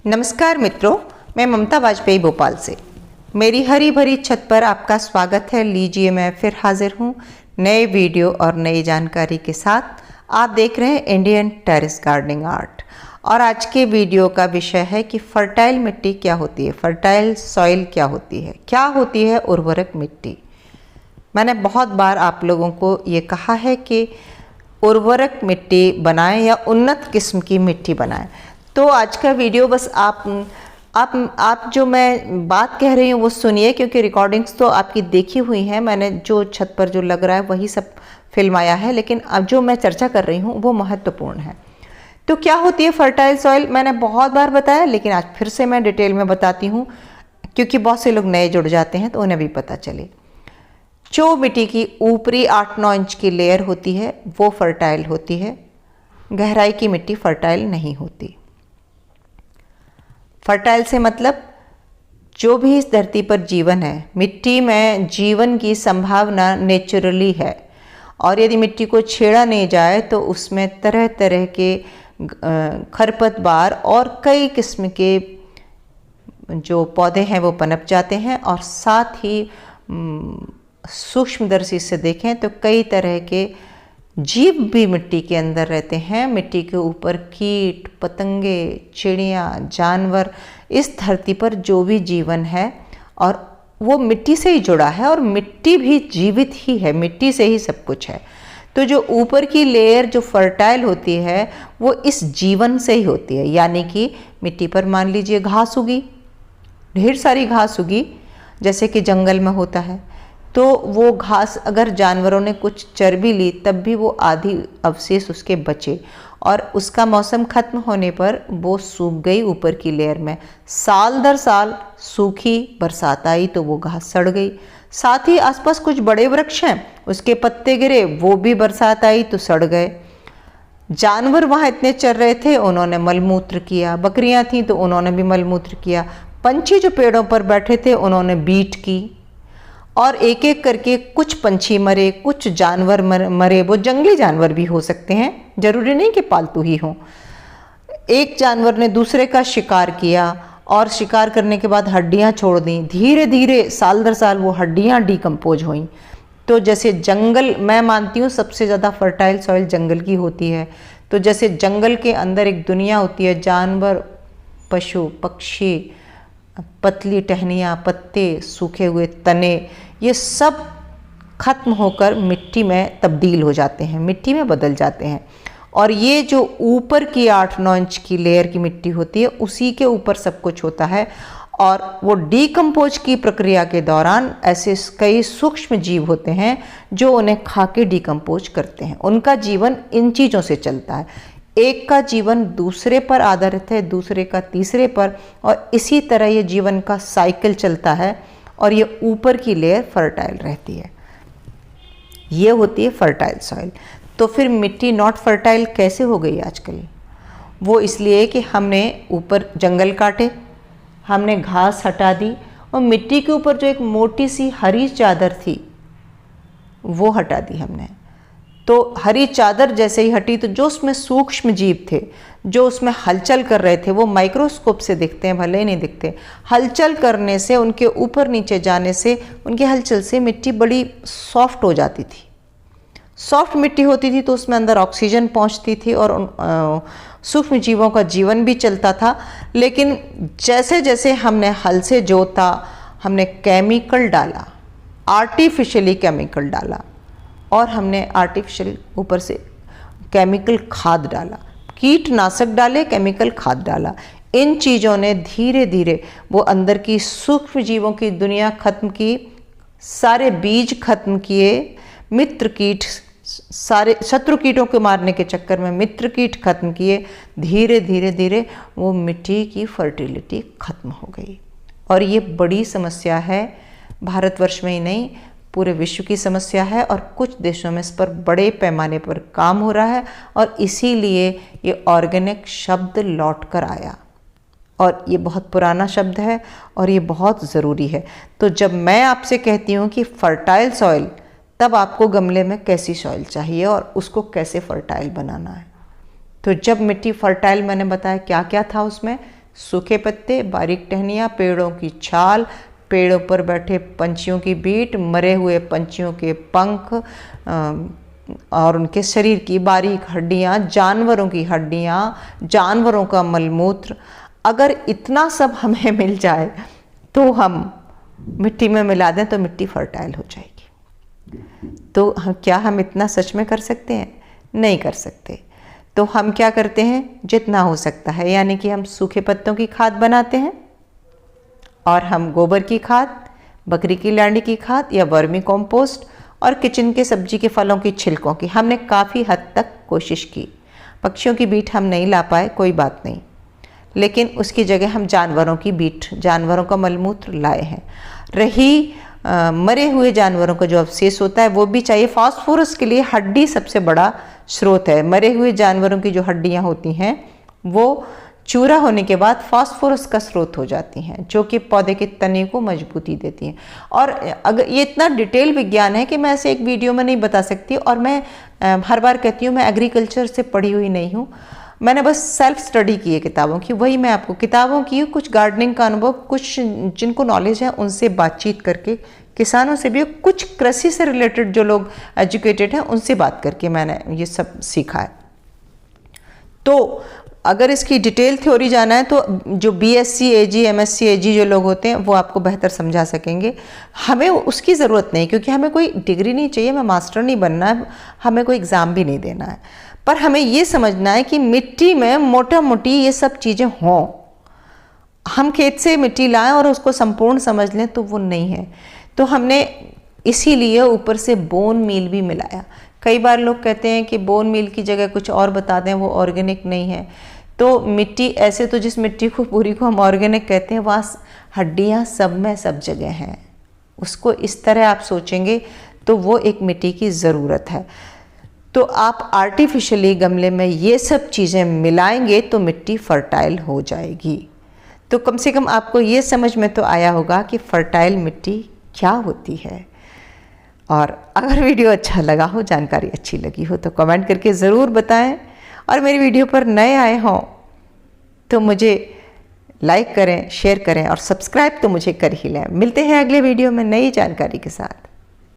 नमस्कार मित्रों, मैं ममता वाजपेयी भोपाल से। मेरी हरी भरी छत पर आपका स्वागत है। लीजिए, मैं फिर हाजिर हूँ नए वीडियो और नई जानकारी के साथ। आप देख रहे हैं इंडियन टेरेस गार्डनिंग आर्ट और आज के वीडियो का विषय है कि फर्टाइल मिट्टी क्या होती है, फर्टाइल सॉइल क्या होती है, क्या होती है उर्वरक मिट्टी। मैंने बहुत बार आप लोगों को ये कहा है कि उर्वरक मिट्टी बनाएं या उन्नत किस्म की मिट्टी बनाएं। तो आज का वीडियो बस आप जो मैं बात कह रही हूँ वो सुनिए, क्योंकि रिकॉर्डिंग्स तो आपकी देखी हुई हैं। मैंने जो छत पर जो लग रहा है वही सब फिल्माया है, लेकिन अब जो मैं चर्चा कर रही हूँ वो महत्वपूर्ण है। तो क्या होती है फर्टाइल सॉइल, मैंने बहुत बार बताया, लेकिन आज फिर से मैं डिटेल में बताती हूँ, क्योंकि बहुत से लोग नए जुड़ जाते हैं तो उन्हें भी पता चले। जो मिट्टी की ऊपरी 8-9 इंच की लेयर होती है वो फर्टाइल होती है। गहराई की मिट्टी फर्टाइल नहीं होती। फर्टाइल से मतलब जो भी इस धरती पर जीवन है, मिट्टी में जीवन की संभावना नेचुरली है, और यदि मिट्टी को छेड़ा नहीं जाए तो उसमें तरह तरह के खरपतवार और कई किस्म के जो पौधे हैं वो पनप जाते हैं। और साथ ही सूक्ष्मदर्शी से देखें तो कई तरह के जीव भी मिट्टी के अंदर रहते हैं। मिट्टी के ऊपर कीट पतंगे, चिड़िया, जानवर, इस धरती पर जो भी जीवन है और वो मिट्टी से ही जुड़ा है, और मिट्टी भी जीवित ही है, मिट्टी से ही सब कुछ है। तो जो ऊपर की लेयर जो फर्टाइल होती है वो इस जीवन से ही होती है। यानी कि मिट्टी पर मान लीजिए घास उगी, ढेर सारी घास उगी, जैसे कि जंगल में होता है, तो वो घास अगर जानवरों ने कुछ चर भी ली तब भी वो आधी अवशेष उसके बचे, और उसका मौसम खत्म होने पर वो सूख गई ऊपर की लेयर में। साल दर साल सूखी, बरसात आई तो वो घास सड़ गई। साथ ही आसपास कुछ बड़े वृक्ष हैं, उसके पत्ते गिरे, वो भी बरसात आई तो सड़ गए। जानवर वहाँ इतने चर रहे थे, उन्होंने मलमूत्र किया। बकरियाँ थीं तो उन्होंने भी मलमूत्र किया। पंछी जो पेड़ों पर बैठे थे उन्होंने बीट की, और एक एक करके कुछ पंछी मरे, कुछ जानवर मरे। वो जंगली जानवर भी हो सकते हैं, जरूरी नहीं कि पालतू ही हों। एक जानवर ने दूसरे का शिकार किया, और शिकार करने के बाद हड्डियां छोड़ दी। धीरे धीरे साल दर साल वो हड्डियां डिकम्पोज हुई। तो जैसे जंगल, मैं मानती हूँ सबसे ज़्यादा फर्टाइल सॉइल जंगल की होती है। तो जैसे जंगल के अंदर एक दुनिया होती है, जानवर, पशु पक्षी, पतली टहनियाँ, पत्ते, सूखे हुए तने, ये सब खत्म होकर मिट्टी में तब्दील हो जाते हैं, मिट्टी में बदल जाते हैं। और ये जो ऊपर की 8-9 इंच की लेयर की मिट्टी होती है उसी के ऊपर सब कुछ होता है। और वो डीकम्पोज की प्रक्रिया के दौरान ऐसे कई सूक्ष्म जीव होते हैं जो उन्हें खा के डीकम्पोज करते हैं। उनका जीवन इन चीज़ों से चलता है। एक का जीवन दूसरे पर आधारित है, दूसरे का तीसरे पर, और इसी तरह ये जीवन का साइकिल चलता है। और ये ऊपर की लेयर फर्टाइल रहती है, ये होती है फर्टाइल सॉइल। तो फिर मिट्टी नॉट फर्टाइल कैसे हो गई आजकल? वो इसलिए कि हमने ऊपर जंगल काटे, हमने घास हटा दी, और मिट्टी के ऊपर जो एक मोटी सी हरी चादर थी वो हटा दी हमने। तो हरी चादर जैसे ही हटी तो जो उसमें सूक्ष्म जीव थे, जो उसमें हलचल कर रहे थे, वो माइक्रोस्कोप से दिखते हैं, भले ही नहीं दिखते। हलचल करने से, उनके ऊपर नीचे जाने से, उनकी हलचल से मिट्टी बड़ी सॉफ्ट हो जाती थी। सॉफ्ट मिट्टी होती थी तो उसमें अंदर ऑक्सीजन पहुंचती थी और सूक्ष्म जीवों का जीवन भी चलता था। लेकिन जैसे जैसे हमने हल से जोता, हमने केमिकल डाला, आर्टिफिशियली केमिकल डाला, और हमने आर्टिफिशियल ऊपर से केमिकल खाद डाला, कीटनाशक डाले, केमिकल खाद डाला। इन चीज़ों ने धीरे धीरे वो अंदर की सूक्ष्म जीवों की दुनिया खत्म की, सारे बीज खत्म किए, मित्र कीट, सारे शत्रु कीटों को मारने के चक्कर में मित्र कीट खत्म किए। धीरे धीरे धीरे वो मिट्टी की फर्टिलिटी खत्म हो गई। और ये बड़ी समस्या है, भारतवर्ष में ही नहीं पूरे विश्व की समस्या है, और कुछ देशों में इस पर बड़े पैमाने पर काम हो रहा है। और इसीलिए ये ऑर्गेनिक शब्द लौट कर आया, और ये बहुत पुराना शब्द है और ये बहुत ज़रूरी है। तो जब मैं आपसे कहती हूँ कि फर्टाइल सॉइल, तब आपको गमले में कैसी सॉइल चाहिए और उसको कैसे फर्टाइल बनाना है। तो जब मिट्टी फर्टाइल, मैंने बताया क्या क्या था उसमें, सूखे पत्ते, बारीक टहनियाँ, पेड़ों की छाल, पेड़ों पर बैठे पंछियों की बीट, मरे हुए पंछियों के पंख और उनके शरीर की बारीक हड्डियाँ, जानवरों की हड्डियाँ, जानवरों का मलमूत्र, अगर इतना सब हमें मिल जाए तो हम मिट्टी में मिला दें तो मिट्टी फर्टाइल हो जाएगी। तो क्या हम इतना सच में कर सकते हैं? नहीं कर सकते। तो हम क्या करते हैं? जितना हो सकता है, यानी कि हम सूखे पत्तों की खाद बनाते हैं और हम गोबर की खाद, बकरी की लांडी की खाद या वर्मी कंपोस्ट और किचन के सब्जी के फलों की छिलकों की हमने काफ़ी हद तक कोशिश की। पक्षियों की बीट हम नहीं ला पाए, कोई बात नहीं, लेकिन उसकी जगह हम जानवरों की बीट, जानवरों का मलमूत्र लाए हैं। रही मरे हुए जानवरों का जो अवशेष होता है वो भी चाहिए। फास्फोरस के लिए हड्डी सबसे बड़ा स्रोत है। मरे हुए जानवरों की जो हड्डियां होती हैं वो चूरा होने के बाद फास्फोरस का स्रोत हो जाती हैं, जो कि पौधे के तने को मजबूती देती हैं। और अगर ये इतना डिटेल विज्ञान है कि मैं ऐसे एक वीडियो में नहीं बता सकती, और मैं हर बार कहती हूँ मैं एग्रीकल्चर से पढ़ी हुई नहीं हूँ, मैंने बस सेल्फ स्टडी की है किताबों की, वही मैं आपको किताबों की, कुछ गार्डनिंग का अनुभव, कुछ जिनको नॉलेज है उनसे बातचीत करके, किसानों से भी, कुछ कृषि से रिलेटेड जो लोग एजुकेटेड हैं उनसे बात करके मैंने ये सब सीखा है। तो अगर इसकी डिटेल थ्योरी जाना है तो जो बीएससी एजी, एमएससी एजी जो लोग होते हैं वो आपको बेहतर समझा सकेंगे। हमें उसकी ज़रूरत नहीं, क्योंकि हमें कोई डिग्री नहीं चाहिए, हमें मास्टर नहीं बनना है, हमें कोई एग्ज़ाम भी नहीं देना है, पर हमें ये समझना है कि मिट्टी में मोटा मोटी ये सब चीज़ें हों। हम खेत से मिट्टी लाएं और उसको संपूर्ण समझ लें तो वो नहीं है। तो हमने इसीलिए ऊपर से बोन मील भी मिलाया। कई बार लोग कहते हैं कि बोन मील की जगह कुछ और बता दें, वो ऑर्गेनिक नहीं है। तो मिट्टी, ऐसे तो जिस मिट्टी को पूरी को हम ऑर्गेनिक कहते हैं, वहाँ हड्डियाँ सब में सब जगह हैं। उसको इस तरह आप सोचेंगे तो वो एक मिट्टी की ज़रूरत है। तो आप आर्टिफिशियली गमले में ये सब चीज़ें मिलाएंगे तो मिट्टी फर्टाइल हो जाएगी। तो कम से कम आपको ये समझ में तो आया होगा कि फर्टाइल मिट्टी क्या होती है। और अगर वीडियो अच्छा लगा हो, जानकारी अच्छी लगी हो, तो कमेंट करके ज़रूर बताएं। और मेरी वीडियो पर नए आए हों तो मुझे लाइक करें, शेयर करें और सब्सक्राइब तो मुझे कर ही लें। मिलते हैं अगले वीडियो में नई जानकारी के साथ।